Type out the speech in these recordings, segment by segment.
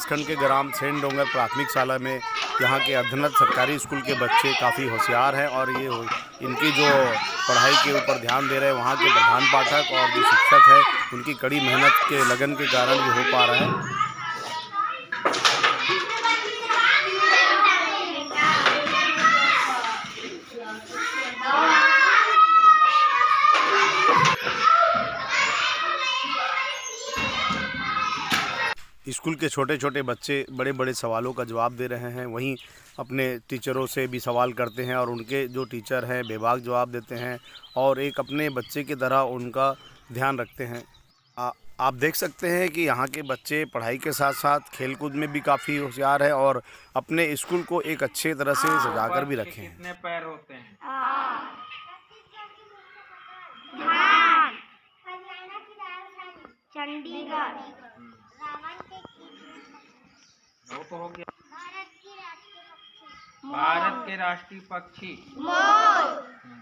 विकासखंड के ग्राम सेन डोंगर प्राथमिक शाला में यहाँ के अध्ययनरत सरकारी स्कूल के बच्चे काफ़ी होशियार हैं और ये इनकी जो पढ़ाई के ऊपर ध्यान दे रहे हैं वहाँ के प्रधान पाठक और जो शिक्षक है उनकी कड़ी मेहनत के लगन के कारण ये हो पा रहा है। स्कूल के छोटे छोटे बच्चे बड़े बड़े सवालों का जवाब दे रहे हैं, वहीं अपने टीचरों से भी सवाल करते हैं और उनके जो टीचर हैं बेबाक जवाब देते हैं और एक अपने बच्चे की तरह उनका ध्यान रखते हैं। आप देख सकते हैं कि यहाँ के बच्चे पढ़ाई के साथ साथ खेलकूद में भी काफ़ी होशियार है और अपने स्कूल को एक अच्छे तरह से सजाकर भी रखे हैं। कितने पैर होते हैं? चंडीगढ़। वो तो हो गया। भारत के राष्ट्रीय पक्षी मोर।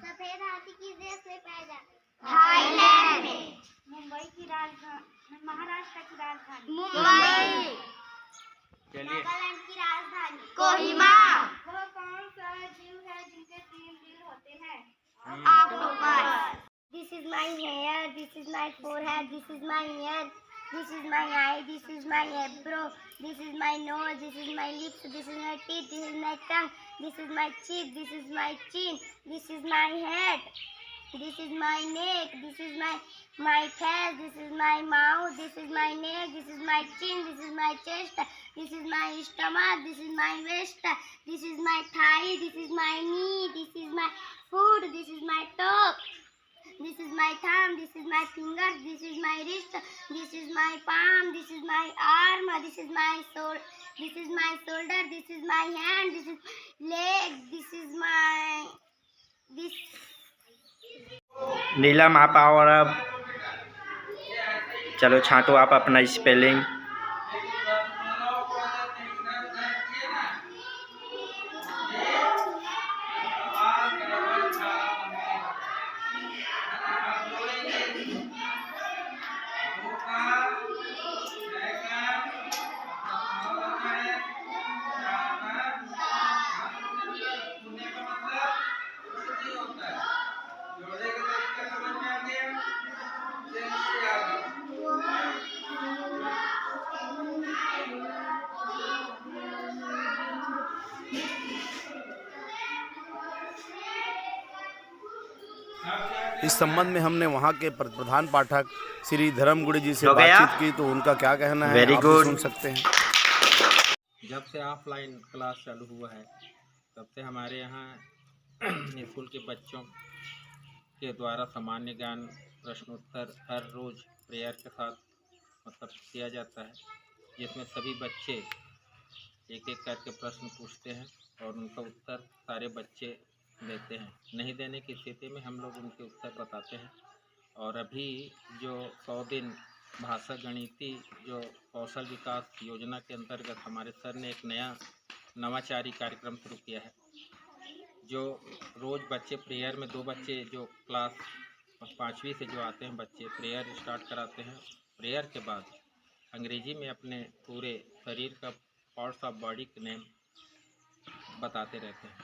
सफेद हाथी किस देश में पाया जाता है? थाईलैंड में। मुंबई की राजधानी, महाराष्ट्र की राजधानी मुंबई। चलिए। नागालैंड की राजधानी कोहिमा। वह कौन सा जीव है जिनके 3 दिल होते हैं? Octopus. This is my hair, this is my forehead, this is my ear, this is my eye, this is my eyebrow, this is my nose, this is my lips, this is my teeth, this is my tongue, this is my cheek, this is my chin, this is my head, this is my neck, this is my face, this is my mouth, this is my neck, this is my chin, this is my chest, this is my stomach, this is my waist, this is my thigh, this is my knee, this is my foot, this is my toe. This is my thumb, this is my finger, this is my wrist, this is my palm, this is my arm, this is my shoulder, this is my hand, this is leg, this is my नीलम, आप आओ और अब चलो छांटो आप अपना spelling. इस संबंध में हमने वहाँ के प्रधान पाठक श्री धर्मगुड़ी जी से बातचीत की तो उनका क्या कहना है आप भी सुन सकते हैं। जब से ऑफलाइन क्लास चालू हुआ है तब से हमारे यहाँ स्कूल के बच्चों के द्वारा सामान्य ज्ञान प्रश्नोत्तर हर रोज़ प्रेयर के साथ मतलब किया जाता है, जिसमें सभी बच्चे एक एक करके प्रश्न पूछते हैं और उनका उत्तर सारे बच्चे देते हैं। नहीं देने की स्थिति में हम लोग उनके उत्तर बताते हैं। और अभी जो 100 दिन भाषा गणिती जो कौशल विकास योजना के अंतर्गत हमारे सर ने एक नया नवाचारी कार्यक्रम शुरू किया है, जो रोज़ बच्चे प्रेयर में 2 बच्चे जो क्लास 5वीं से जो आते हैं बच्चे प्रेयर स्टार्ट कराते हैं। प्रेयर के बाद अंग्रेजी में अपने पूरे शरीर का पार्ट्स ऑफ बॉडी के नेम बताते रहते हैं।